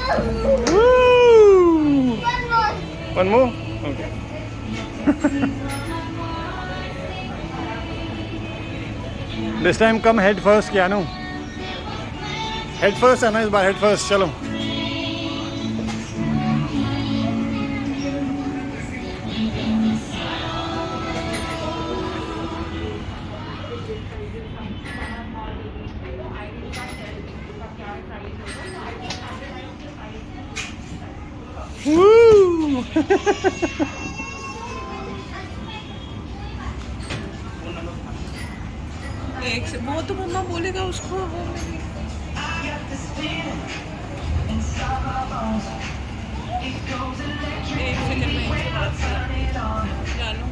Woo! One more. One more? Okay. This time come head first, Keanu. Head first, Anna is by head first. Chalo. Woo! एक से वो तो मम्मा बोलेगा उसको वो मेरी एक सेकंड में इनसे बात कर लो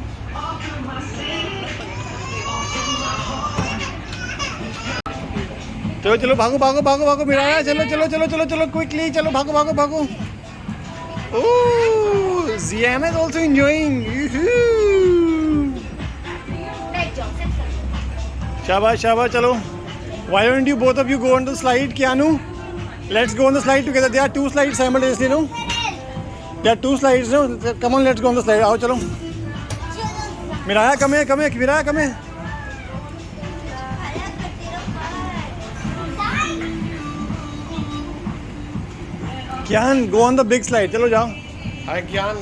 चलो चलो भागो भागो भागो भागो मिराया चलो चलो चलो चलो चलो क्विकली चलो भागो भागो भागो ओह Ziana is also enjoying Right, John. Sit down. शाबाश शाबाश चलो why don't you both of you go on the slide Keanu let's go on the slide together there are two slides simultaneously no there are two slides no come on let's go on the slide आओ चलो मिराया come here मिराया come here Kian go on the big slide चलो जाओ Hi, Kian.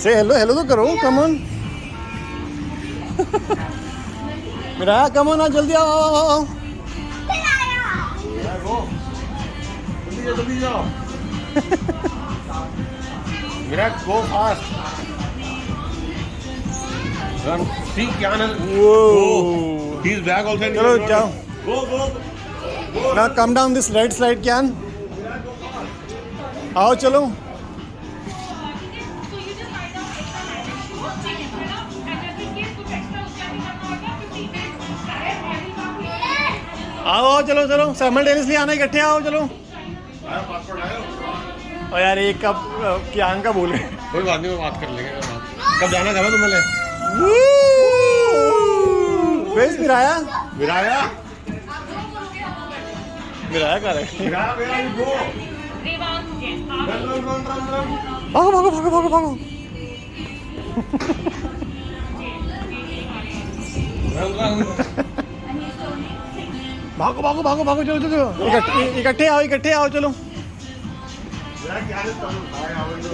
say hello तो करो come on मिराया come on आ जल्दी आओ आओ आओ Yeah, go. जल्दी जाओ. Virat, go fast. Run. See, Kian is. Whoa. He's back also. and चलो he's not- जाओ Go. now come down this red slide Kian आओ चलो आओ चलो चलो साइमल्टेनियसली आना इकट्ठे आओ चलो आयो, passport आयो. और यार एक कब कियान का बोले कोई बात नहीं, बात कर लेंगे. कब जाना था तुम्हें? वेज मिराया विराया. मिराया कर रहे विराया, where are you go? Run. भागो भागो भागो भागो भागो Run. भागो भागो भागो भागो चलो चलो इकट्ठे आओ चलो Virat, Kian is coming. Hi, how are you?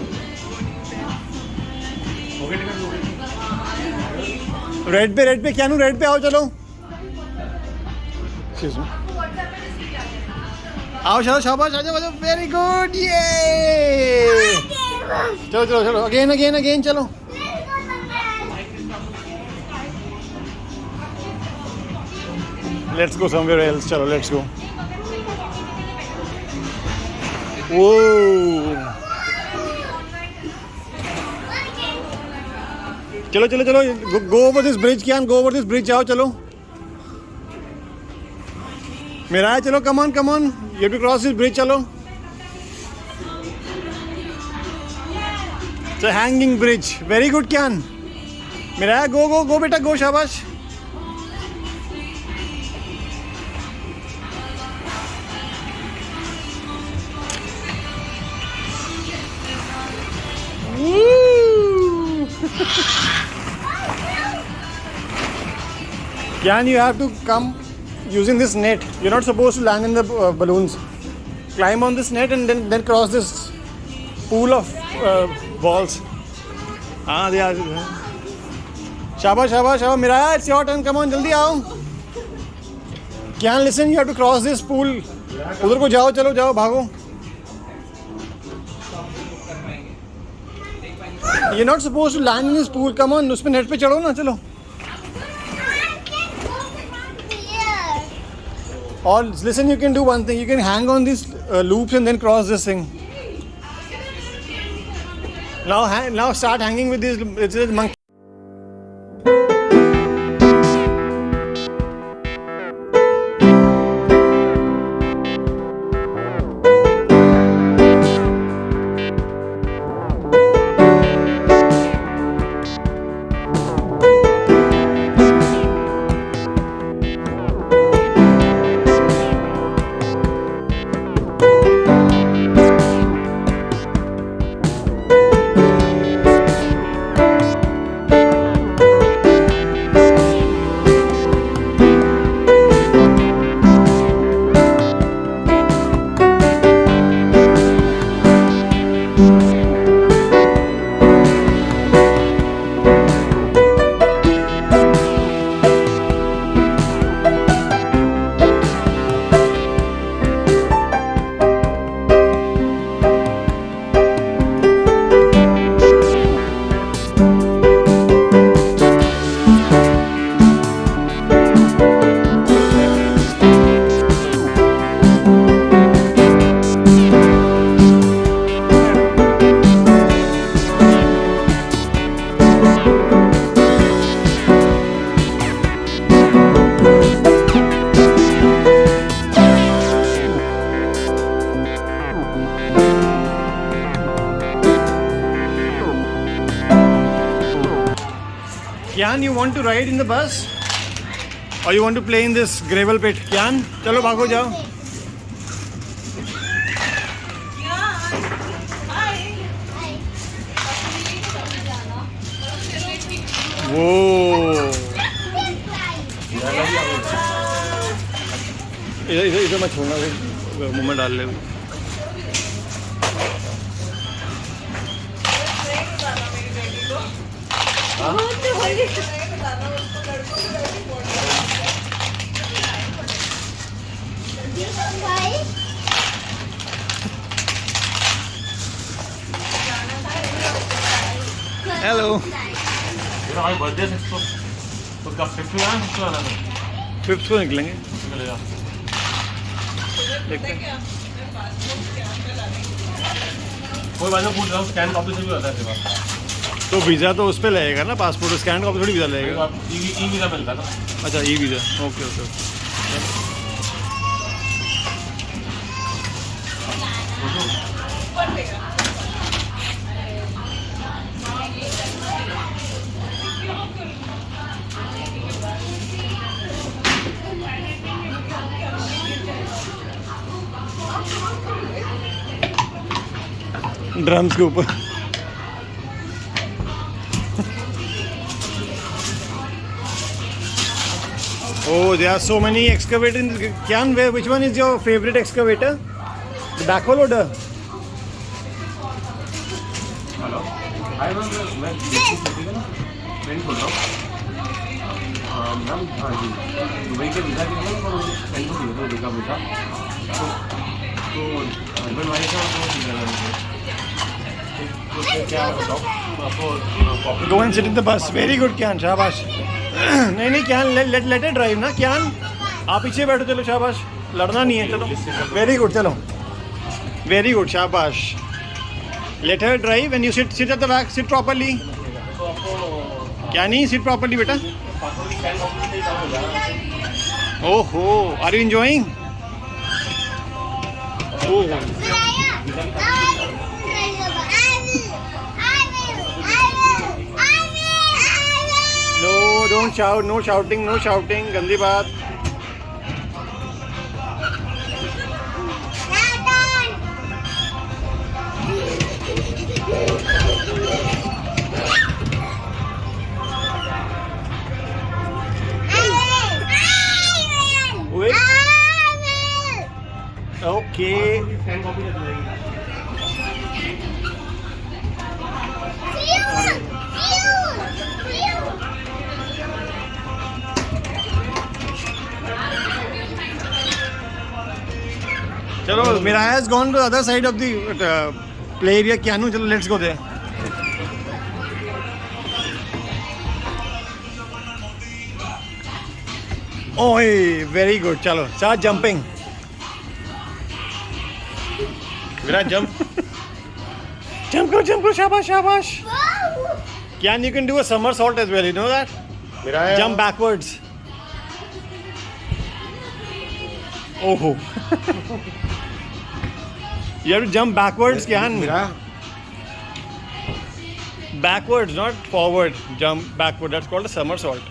Okay, ticket, okay. Red पे क्यानू रेड पे आओ चलो Excuse me. आओ चलो शाबाश आ जाओ वेरी गुड ये चलो चलो चलो अगेन चलो लेट्स गो समवेयर एल्स चलो लेट्स गो वो चलो चलो चलो go over this bridge Kiaan go over this bridge जाओ चलो मेरा है चलो come on you have to cross this bridge चलो it's a hanging bridge very good Kiaan मेरा है गो बेटा गो शाबाश Kian, you have to come using this net. You're not supposed to land in the balloons. Climb on this net and then cross this pool of balls. Ah, they are. Shabash. Miraya, it's your turn. Come on, jaldi आओ. Kian, listen. You have to cross this pool. उधर को जाओ, चलो जाओ, भागो. You're not supposed to land in this pool. Come on, उसपे net पे चढ़ो ना, चलो. Or listen, you can do one thing. You can hang on these loops and then cross this thing. Now start hanging with these. It's a monkey. Kyan, you want to ride in the bus? Or you want to play in this gravel pit? Kyan, चलो भागो जाओ. वो इधर मत छोड़ना, मुंह में डाल ले. हेलो. हमारी बर्थडे 6 को तो कब 5th में आना 6th में आना 5th को निकलेंगे. चलेगा. देखते हैं. कोई बात नहीं, पूछ रहा हूँ स्कैन कॉपी से भी होता है तेरे पास. तो वीज़ा तो उस पर लगेगा ना, पासपोर्ट स्कैन कॉपी थोड़ी वीज़ा लगेगा. ई वीज़ा मिलता है ना. अच्छा, e visa. Okay okay okay. Drums के ऊपर. Oh, there are so many excavators. Kyan, which one is your favorite excavator? The backhoe loader. Hello. Hi ma'am, मैं ठीक है ना, ट्रेन खोल रहा हूँ. मैम हाँ जी, दुबई के वीज़ा के लिए तो ट्रेन को चाहिए था, दुबई का वीज़ा. तो हस्बैंड वाइफ का तो ठीक है. क्या बताओ आपको. Go and sit in the bus. Very good, Kyan. शाबाश. नहीं नहीं Kyan, let it drive ना. Kyan, आप पीछे बैठो. चलो शाबाश. लड़ना नहीं है. चलो. Very good. चलो. Very good. शाबाश. Let her drive and you sit at the back. Sit properly. क्या नहीं, sit properly बेटा. Oh, are you enjoying? Oh. No, don't shout. No shouting. No shouting. गंदी बात. Wait. Okay. चलो, Miraya has gone to the other side of the play area. Kyanu, चलो, let's go there. Oh, very good. चलो, start jumping. Virat, jump. Jump go, shabash, shabash. Kyan, you can do a somersault as well. You know that? Miraya. Jump backwards. Oh. You have to jump backwards, Kyan. Miraya. Backwards, not forward. Jump backward. That's called a somersault.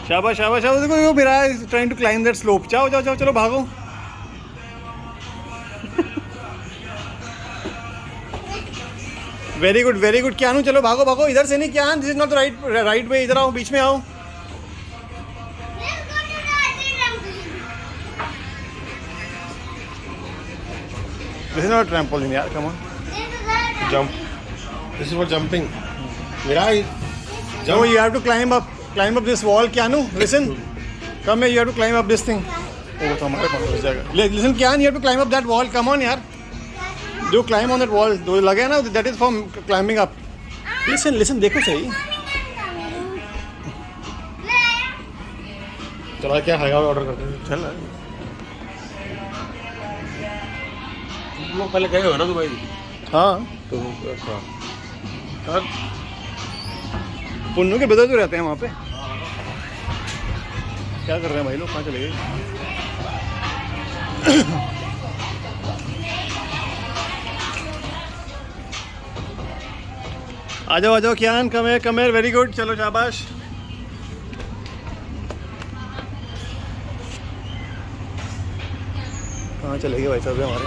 Shabash, shabash, shabash. देखो, Miraya is trying to climb that slope. जाओ, जाओ, जाओ, चलो, भागो. Very good, very good. Kyanu, चलो, भागो, भागो. इधर से नहीं, Kyan. This is not the right way. इधर आओ, बीच में आओ. This is not a trampoline, yaar. Come on. Jump. This is for jumping. Mirai. No, you have to climb up this wall, Keanu. Listen. Come here, you have to climb up this thing. Oh, तो हमारे पास हो जाएगा. Listen, Keanu, you have to climb up that wall. Come on, यार. Do climb on that wall. जो लगे ना, that is for climbing up. Listen, देखो सही. चला क्या खाएगा ऑर्डर करते हैं. चल. तुम लोग पहले गए हो ना दुबई. हाँ. तो अच्छा. और पुन्नू के ब्रदर तो रहते हैं वहाँ पे. क्या कर रहे हैं भाई लोग, कहाँ चले गए? आ जाओ कियान, कम है वेरी गुड. चलो शाबाश. कहाँ चले गए भाई साहब हमारे?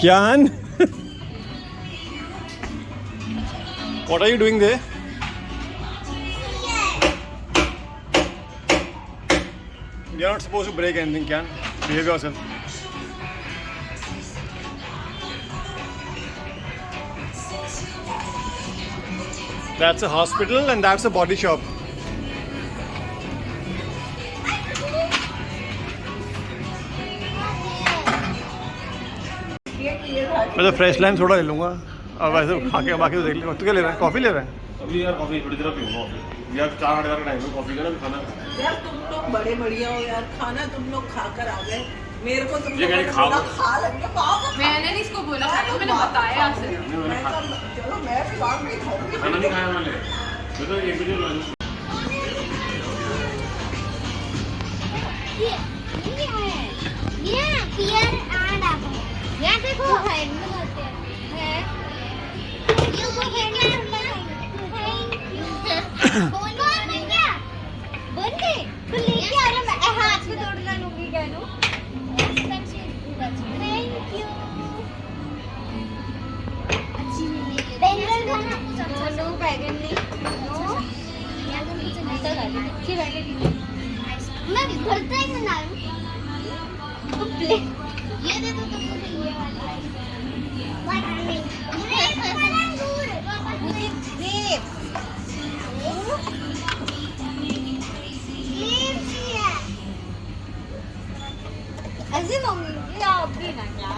Kian, what are you doing there? You're not supposed to break anything, Kian. Behave yourself. That's a hospital and that's a body shop. मैं तो फ्रेश लाइम थोड़ा ले लूँगा और वैसे खा के बाकी तो देख लिया. तू क्या ले रहा है? कॉफ़ी ले रहा है? अभी यार कॉफी थोड़ी देर पीऊंगा. यार 4-8 का टाइम है कॉफी का ना खाना. यार तुम लोग बड़े बढ़िया हो यार, खाना तुम लोग खाकर आ गए. मेरे को तुम ये लोगों कहीं ने खाओ. बोला खा लेंगे. मैंने नहीं इसको बोला, मैंने बताया सिर्फ. चलो मैं भी बाद में खाऊंगी. खाना नहीं खाया मैंने. मैं तो एक वीडियो ला दूँ. ये पियर एंड एप्पल. यहाँ देखो हैंड में होते हैं. ये वो हैंड में बन गया. बन गए तो लेके आ रहा. मैं हाथ में तोड़ना लूंगी क्या नो. Thank you. अच्छी मिली. बैंगन खाना. नो बैंगन नहीं. नो अच्छी बैंगन. मैं भरता ही बना लूं. ये दे दो तुमको. ये वाला ऐसे मम्मी आप भी ना क्या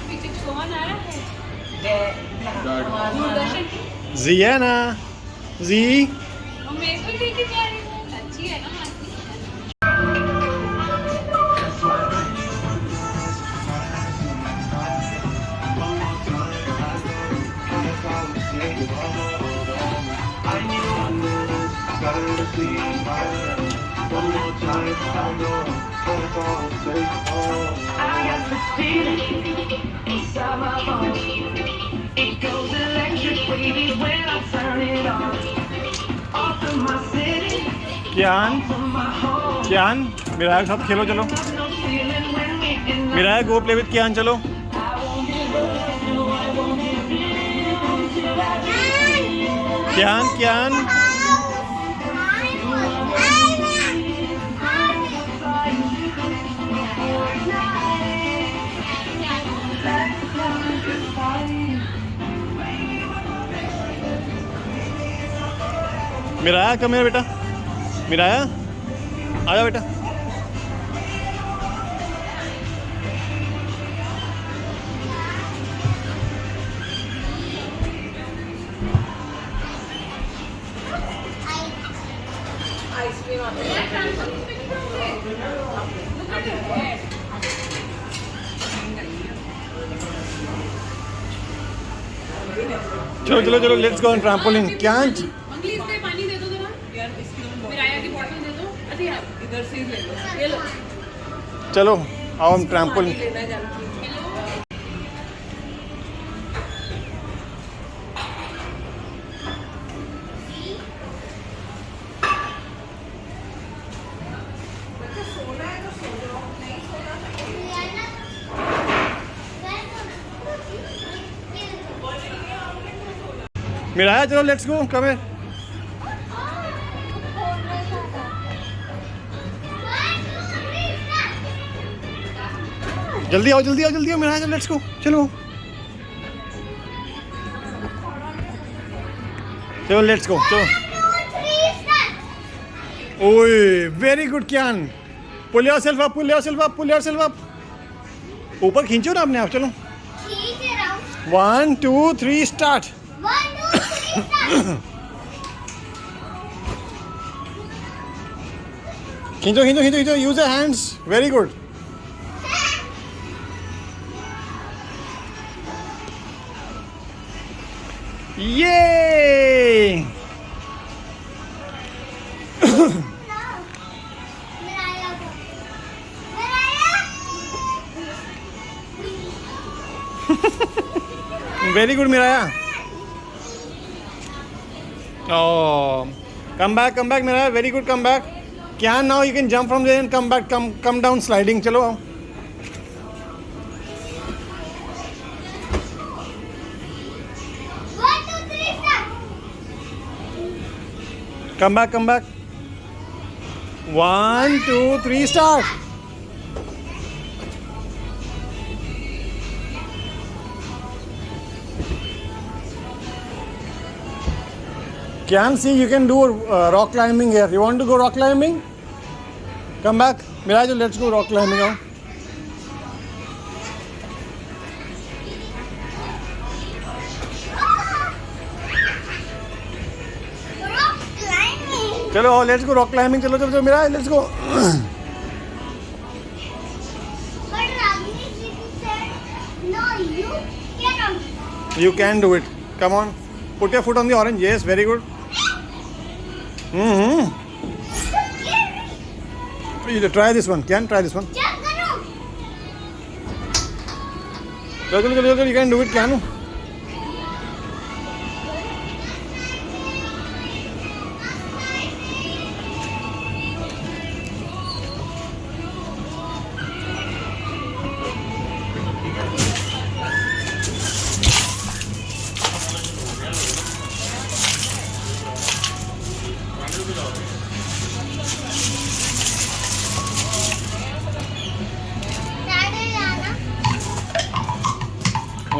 पीछे कौन आ रहा है? Ziana, Z. मेरे को लेके जा रही है. अच्छी है ना मासी. I got this feeling inside my bones. It goes electric wavy when I turn it on. Off of my city, Kian, from my home. Kian, मेरा साथ खेलो चलो. No ceiling when we in मेरा go play with Kian चलो. I won't give up, no, I won't give in till I Kian. मिराया कम है बेटा. मिराया आ जा बेटा. Ice cream चलो चलो चलो लेट्स गो ऑन ट्रैम्पोलिन. क्या मंगली इस पे पानी दे दो जरा. यार इसकी मिराया की बोतल दे दो. अरे यार इधर से ही ले लो, ये लो। चलो आओ हम ट्रैम्पोलिन. पानी लेना जानती हूँ। बच्चा सोना है तो सो जाओ, नहीं सोना तो मिराया चलो लेट्स गो कम हियर. जल्दी आओ जल्दी आओ जल्दी आओ मिराया लेट्स गो चलो. चलो लेट्स गो चलो. ओए very good Kiaan. Pull yourself up pull yourself up pull yourself up. ऊपर खींचो ना अपने आप. चलो 1 2 3 स्टार्ट. खींचो खींचो खींचो खींचो. Use your hands. Very good. ये very good Miraya. Oh, come back Miraya. Very good come back. Can now you can jump from there and come back. Come down sliding. चलो आओ. Come back. 1 2 3 start. Can see you can do rock climbing here. You want to go rock climbing? Come back. Miraj, let's go rock climbing now. चलो let's go rock climbing. चलो चलो चलो Miraj let's go. You can do it. Come on. Put your foot on the orange. Yes, very good. You try this one. Can try this one. चलो चलो चलो. You can do it. Can?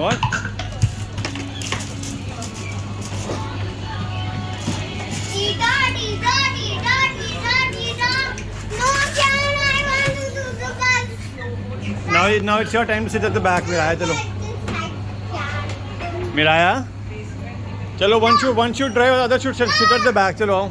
What? Now it's your time to sit at the back. Miraya, चलो. Miraya, चलो. One should drive, the other should sit at the back. चलो आओ.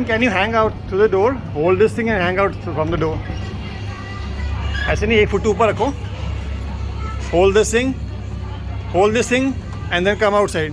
Can you hang out to the door? Hold this thing and hang out from the door. ऐसे नहीं. एक foot ऊपर रखो. Hold this thing and then come outside.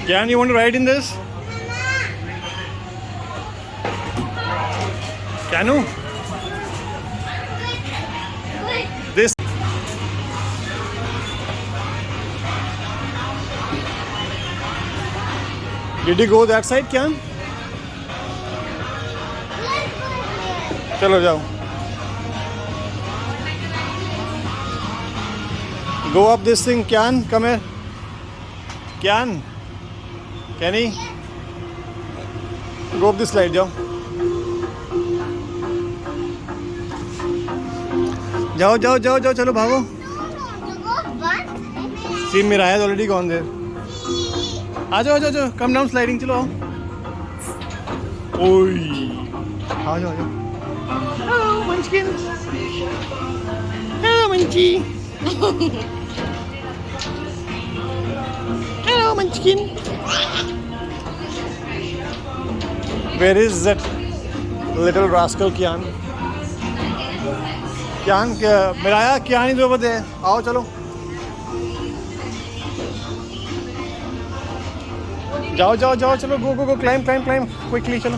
Can you want to ride in this? Can you? This. Did you go that side, Kyan? चलो जाओ. Go up this thing, Kyan. Come here. Kian, Kenny, go up this slide, जाओ जाओ जाओ जाओ जाओ चलो भागो. See Miraya is already gone there. आ जाओ आ जाओ come down sliding चलो. ओई आ जाओ आ जाओ. Hello Munchkin. Hello Munchie. Hello Munchkin. Where is that little rascal Kian? Kian, Miraya, Kian is over there. आओ चलो. जाओ जाओ जाओ चलो go go go climb climb climb quickly चलो.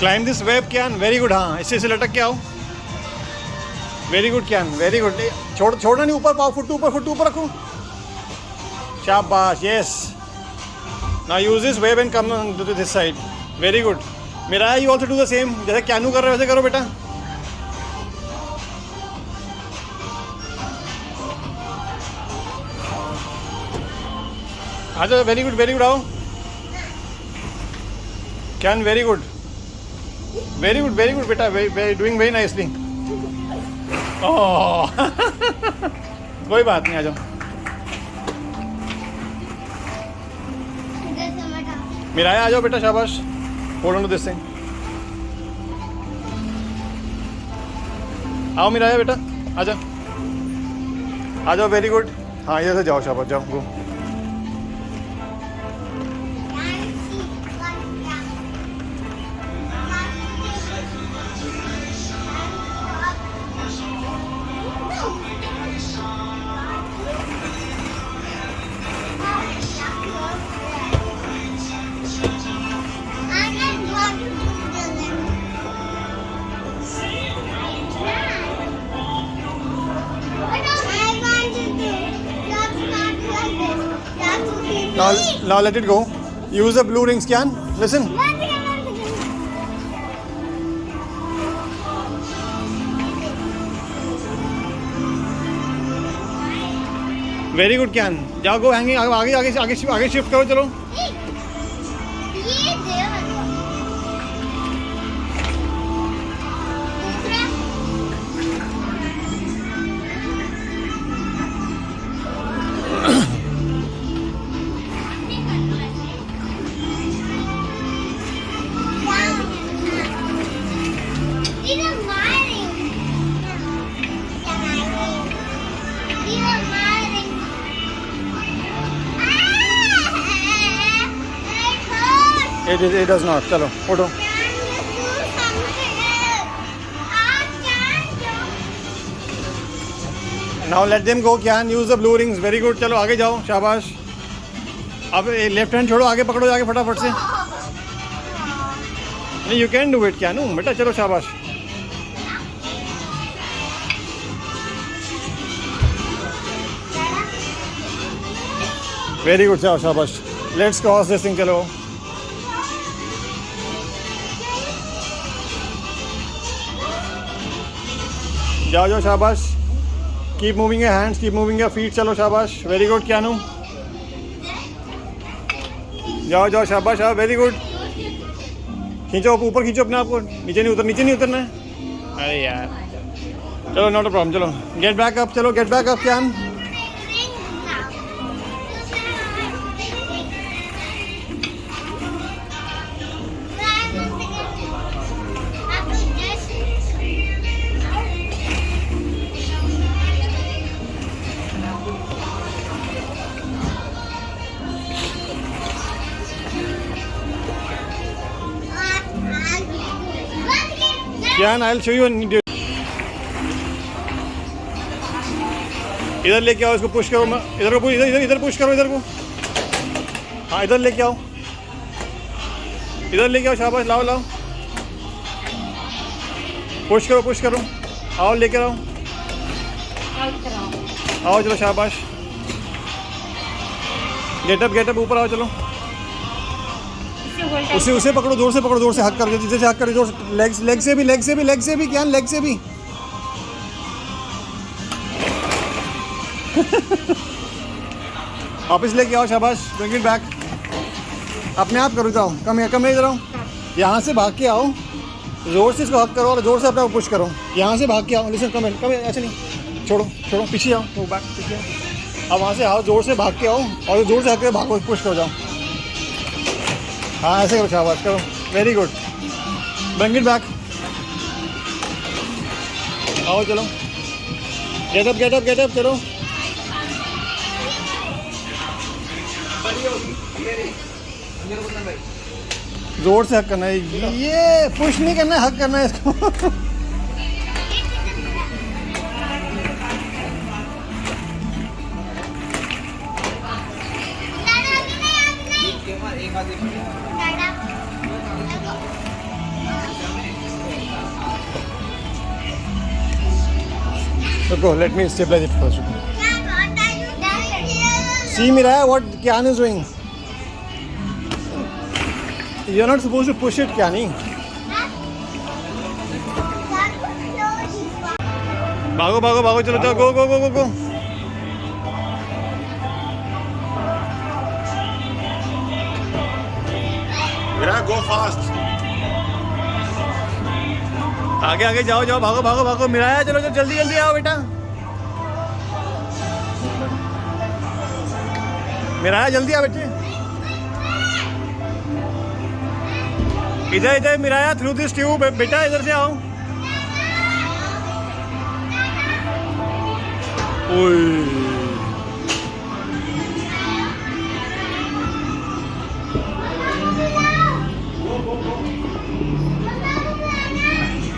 Climb this web Kian, very good. हाँ इससे से लटक के आओ. Very good Kian, very good. छोड़ना नहीं ऊपर पाओ फुट ऊपर रखो. शाबाश, yes. Now use this web and come on to this side. Very good. Miraya, you also do the same. जैसे Kianu कर रहे हो वैसे करो बेटा. आ जाओ, very good आओ. Kian, very good बेटा, doing very nicely. Oh. कोई बात नहीं, आ जाओ. Miraya, आ जाओ बेटा, शाबाश. Hold on to this thing. आओ Miraya बेटा, आ जाओ. Very good. हाँ इधर से जाओ, शाबाश, जाओ गो. Now let it go. Use the blue rings, Kian. Listen. Very good, Kian. जाओ go hanging. आगे shift करो चलो. It does not. चलो उठो. Now let them go. Kian, use the blue rings. Very good. चलो आगे जाओ, शाबाश. अब लेफ्ट हैंड छोड़ो, आगे पकड़ो जाके फटाफट से. नहीं, you can do it Kian. बेटा चलो, शाबाश. Very good. जाओ, शाबाश. Let's cross this thing. चलो. जाओ शाबाश. Keep moving your hands, keep moving your feet. चलो शाबाश. Very good Kianu. जाओ शाबाश. Very good. खींचो ऊपर, खींचो अपने आप को. नीचे नहीं उतरना है. अरे यार, चलो नॉट अ प्रॉब्लम. चलो गेट बैक अप. चलो get back up Kian. Kian, I'll show you. इधर लेके आओ इसको, पुश करो, इधर को, इधर इधर इधर पुश करो, इधर को, हाँ इधर लेके आओ, इधर लेके आओ, शाबाश, लाओ लाओ, पुश करो, आओ लेके आओ, आओ चलो, शाबाश, गेटअप ऊपर आओ, चलो, उसे पकड़ो, जोर से पकड़ो, जोर से हक करो, जैसे हक करो, जोर से, लेग से भी क्या, लेग से भी वापस लेके आओ, शाबाश, ब्रिंग इट बैक, अपने आप करो, जाओ, कम इधर आओ, यहाँ से भाग के आओ, जोर से इसको हक करो और जोर से अपने पुश करो, यहाँ से भाग के आओ, लिसन, कम ऐसे नहीं, छोड़ो, पीछे आओ, वो बैक पीछे आओ, अब वहाँ से आओ, जोर से भाग के आओ और जोर से हक के भागो, पुश करो, जाओ, हाँ ऐसे करो, शाबाश, करो, very good, bring it back, आओ चलो, गेटअप, चलो, जोर से हक करना है, ये पुश नहीं करना है, हक करना है इसको। Go, let me stabilize it first. See Miraya, what Kian is doing. You're not supposed to push it, Kiani. भागो, चलो, go. Miraya, go fast. आगे जाओ, भागो, मिराया, चलो, जल्दी आओ बेटा, मिराया, जल्दी आओ बेटे, इधर मिराया, थ्रू दिस ट्यूब, बेटा इधर से आओ, ओए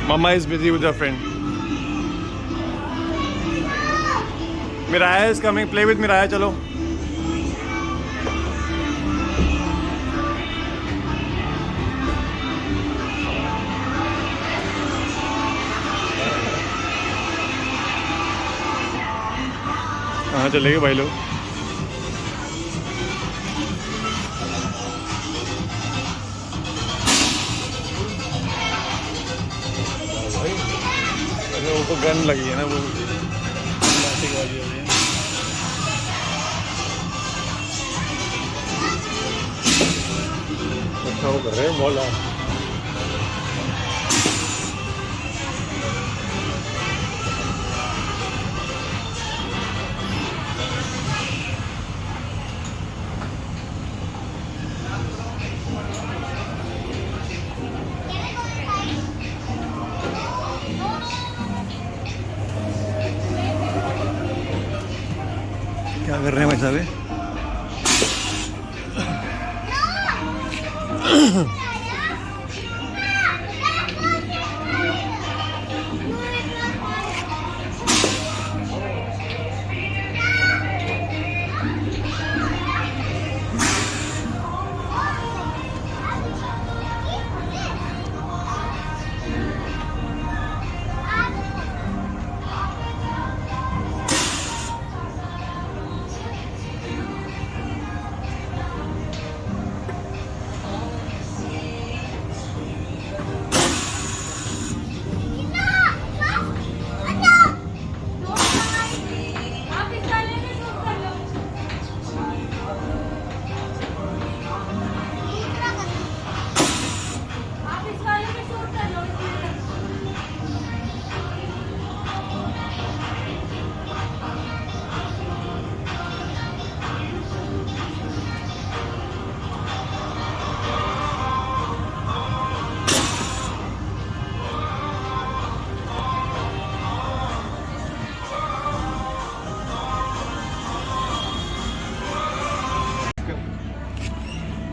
Mama is busy with her friend. Miraya is coming. Play with Miraya, चलो. कहाँ चलेंगे भाई लोग? वो गन लगी है ना, वो प्लास्टिक वाली हो रही है। अच्छा वो कर रहे हैं बॉल। क्या कर रहे हैं भाई साहब?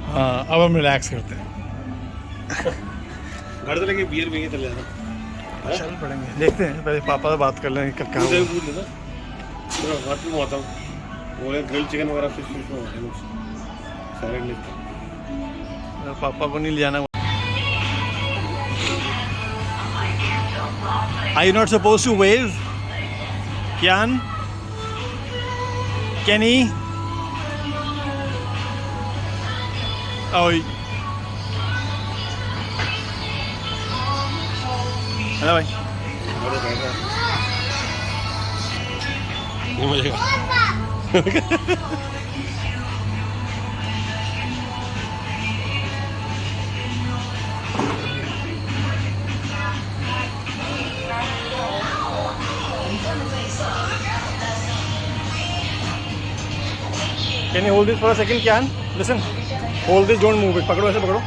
हाँ अब हम रिलैक्स करते हैं। घर चलेंगे, बियर पियेंगे, चले जाना। चल पड़ेंगे, देखते हैं पहले पापा से बात कर लेंगे कब मुझे कहाँ भी पूछ लेना, मैं हाथ में आता हूँ, वो ग्रिल चिकन वगैरह फिश फिश में होते हैं सैलेड लेते हैं। पापा को नहीं ले जाना। Are you not supposed to wave? Kian? Kenny? Oh. Hello भाई। वो मजेगा। Can you hold this for a second, Kian? Listen. Hold this, don't move it. पकड़ो ऐसे पकड़ो।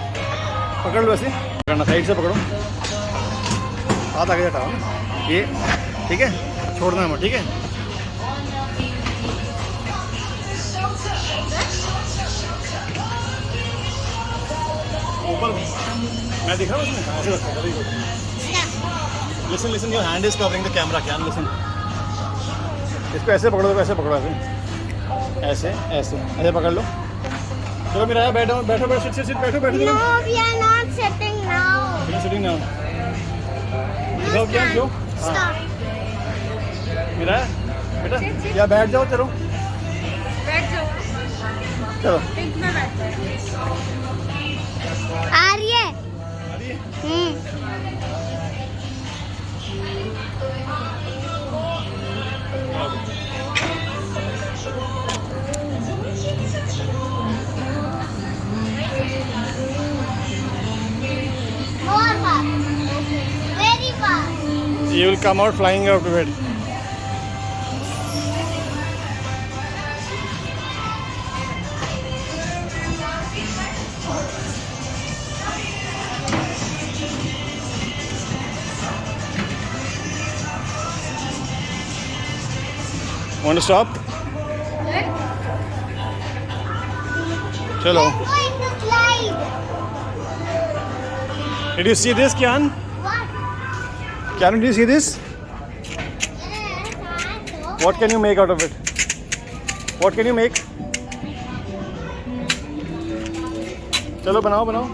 पकड़ लो ऐसे। पकड़ना साइड से पकड़ो। हाथ आगे हटाओ ना। ये ठीक है? छोड़ना मत, ठीक है? ऊपर मैं दिख रहा हूँ उसमें? ऐसे रखो, very good. Listen, listen. Your hand is covering the camera, Kian. Listen. इसको ऐसे पकड़ो, ऐसे पकड़ो ऐसे। ऐसे ऐसे ऐसे पकड़ लो। चलो मेरा बैठो बैठो बैठो सिट सिट बैठो बैठो। No, we are not sitting now. चलो सिटिंग नाउ। No, क्या क्यों? Stop. मेरा बेटा या बैठ जाओ चलो। बैठ जाओ, चलो। पिंक में बैठ जाओ। आर्य। More fast. Very fast. You will come out flying out of it. Want to stop? Chalo. We're going to slide. Did you see this, Kian? What? Kian, did you see this? Yes, I know. What can you make out of it? What can you make? चलो बनाओ बनाओ।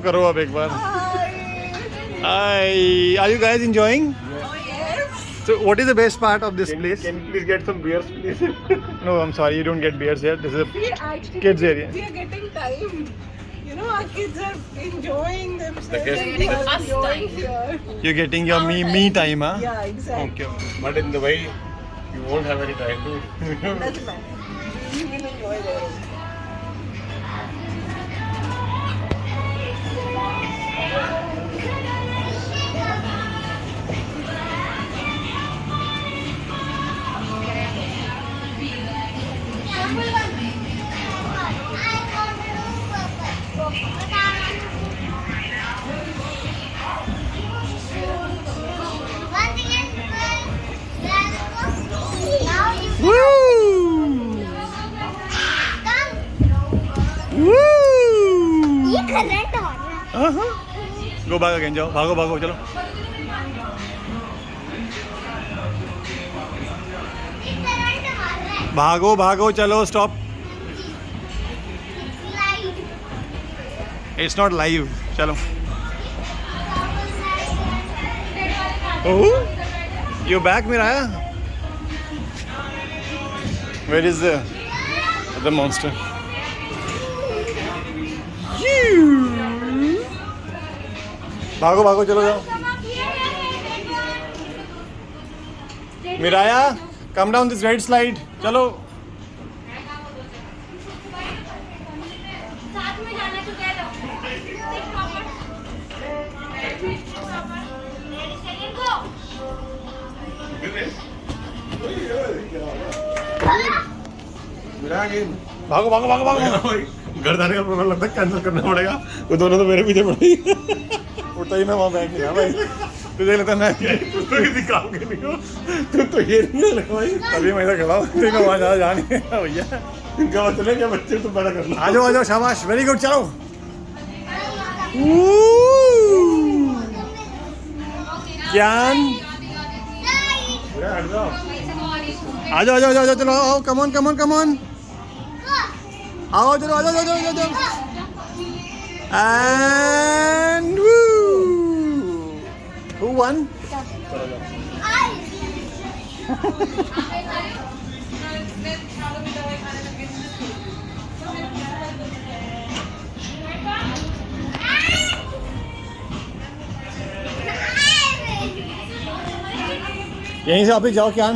करो अब एक बार। Hi, are you guys enjoying? So, what is the best part of this place? Can you please get some beers, please? No, I'm sorry, you don't get beers here. This is a Actually, kids area. we are getting time. You know, our kids are enjoying themselves. The kids- We are enjoying here. You're getting your me time, huh? Yeah, exactly. Okay. But in the way, you won't have any time to. Doesn't matter. We will enjoy there. Woo! Woo! ये current हो रहा है। Go back again, जाओ भागो भागो चलो। ये current मार रहा है। भागो भागो चलो stop. Slide. It's not live. चलो। Oh, you're back, Miraya. Where is the monster? भागो भागो चलो जाओ। Miraya, come down this red slide. चलो। साथ में जाना together. भागो भागो भागो भागो। घर जाने का प्रोग्राम लगता है कैंसिल करना पड़ेगा। वो दोनों तो मेरे पीछे पड़े। उठता ही मैं वहाँ बैठ गया भाई। तुझे लगता है मैं तुम तो किसी काम के नहीं हो। तुम तो ये नहीं है भाई। अभी मैं इधर खड़ा हूँ, तुझे मैं वहाँ ज़्यादा जा नहीं है भैया। इनका बात चले क्या बच्चे तुम बड़ा कर लो। आ जाओ शाबाश, वेरी गुड, चलो। ज्ञान हट जाओ। आ जाओ चलो आओ, कम ऑन आओ, चलो आ जाओ एंड who won? यहीं से आप ही जाओ क्या?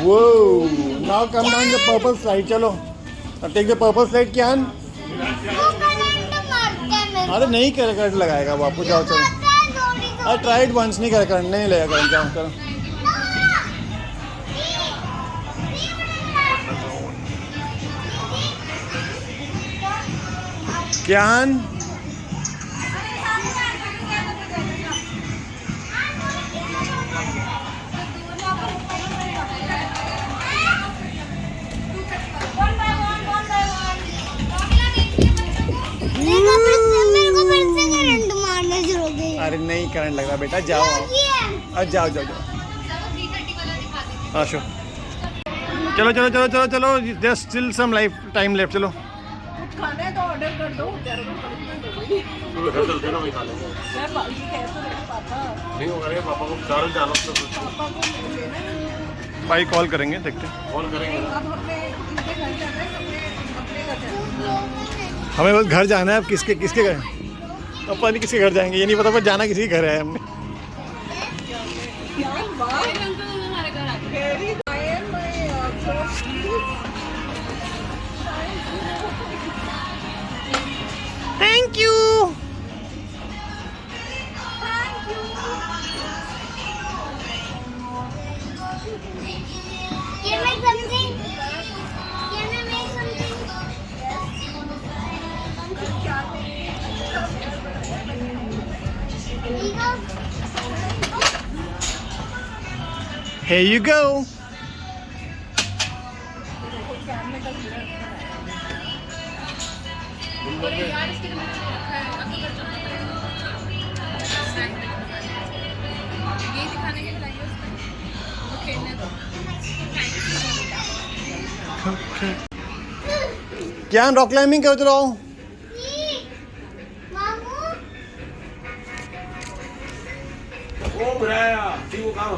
Whoa! Now come down the purple slide. चलो. Now take the purple slide, Kian. अरे नहीं करंट लगाएगा बापू, जाओ चलो. I tried once, नहीं करंट नहीं लगेगा करंट, जाओ चलो. Kian. अरे नहीं करंट लग रहा बेटा, जाओ अब जाओ हाँ शो. चलो there still some life time left. चलो खाना है तो ऑर्डर कर दो। चलते ना वही खा लेंगे। मैं भाई कह तो रहे पापा नहीं होगा रे, पापा को चारों जाना तो पापा को लेना है। भाई कॉल करेंगे, देखते हैं. कॉल करेंगे ना। अब हमने इनके घर जाना है, अपने घर जाना है। हमें बस घर जाना है. अब किसके घर? अपन नहीं किसके घर जाएंगे ये नहीं पता, पर जाना किसी के घर है हमने. Thank you. Can I make something? Can I make something? Here you go. क्या रॉक क्लाइंबिंग करते रहो. मामू ओ बुराया सी वो काम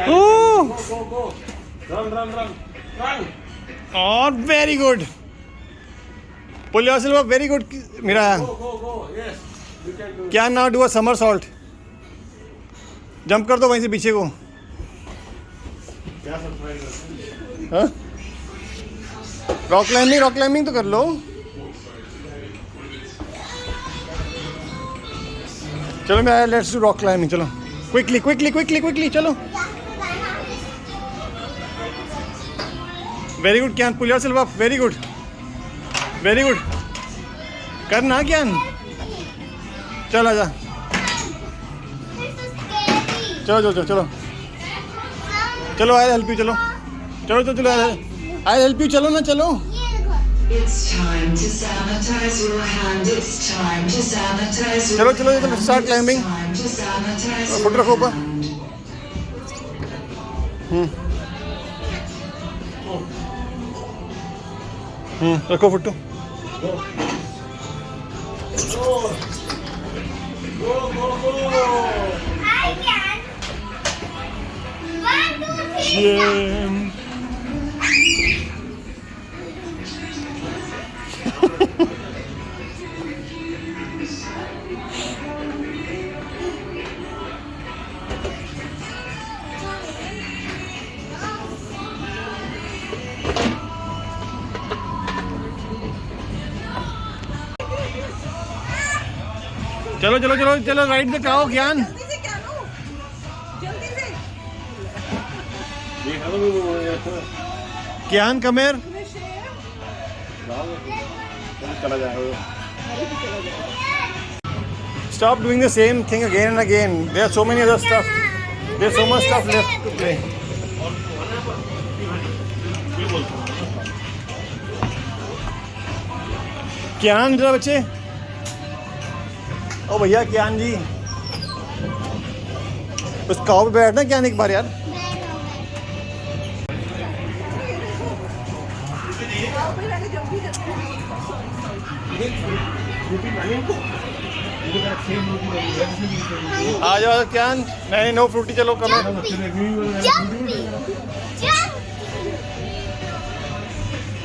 Oh! गो रन और very good. Pull yourself up. Very good. मेरा go yes you can do. क्या now do a somersault. Jump कर दो वहीं से पीछे को. क्या सरप्राइज है. हाँ रॉक क्लाइंबिंग तो कर लो. चलो मैं लेट्स डू रॉक क्लाइंबिंग. चलो क्विकली चलो. वेरी गुड ज्ञान. पुल योरसेल्फ अप. वेरी गुड करना ज्ञान. चल आजा. चलो आई हेल्प यू. चलो आई हेल्प यू. चलो ना चलो. It's time to sanitize your hand. It's time to sanitize your चलो start climbing. time to sanitize your foot रखो ऊपर. रखो फुट्टू. I can. 1, 2, 3. चलो चलो चलो चलो राइड द काओ ज्ञान. जल्दी से क्या लो जल्दी से ज्ञान कम हियर. चला जाएगा. Stop doing the same thing again and again. There are so many other stuff. There's so much stuff left to play. ज्ञान जरा बच्चे. ओ भैया ज्ञान जी, उस काव पे बैठना ज्ञान एक बार यार. आ जाओ ज्ञान. नहीं नो फ्रूटी. चलो कम है.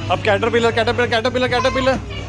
अब कैटरपिलर कैटरपिलर कैटरपिलर कैटरपिलर.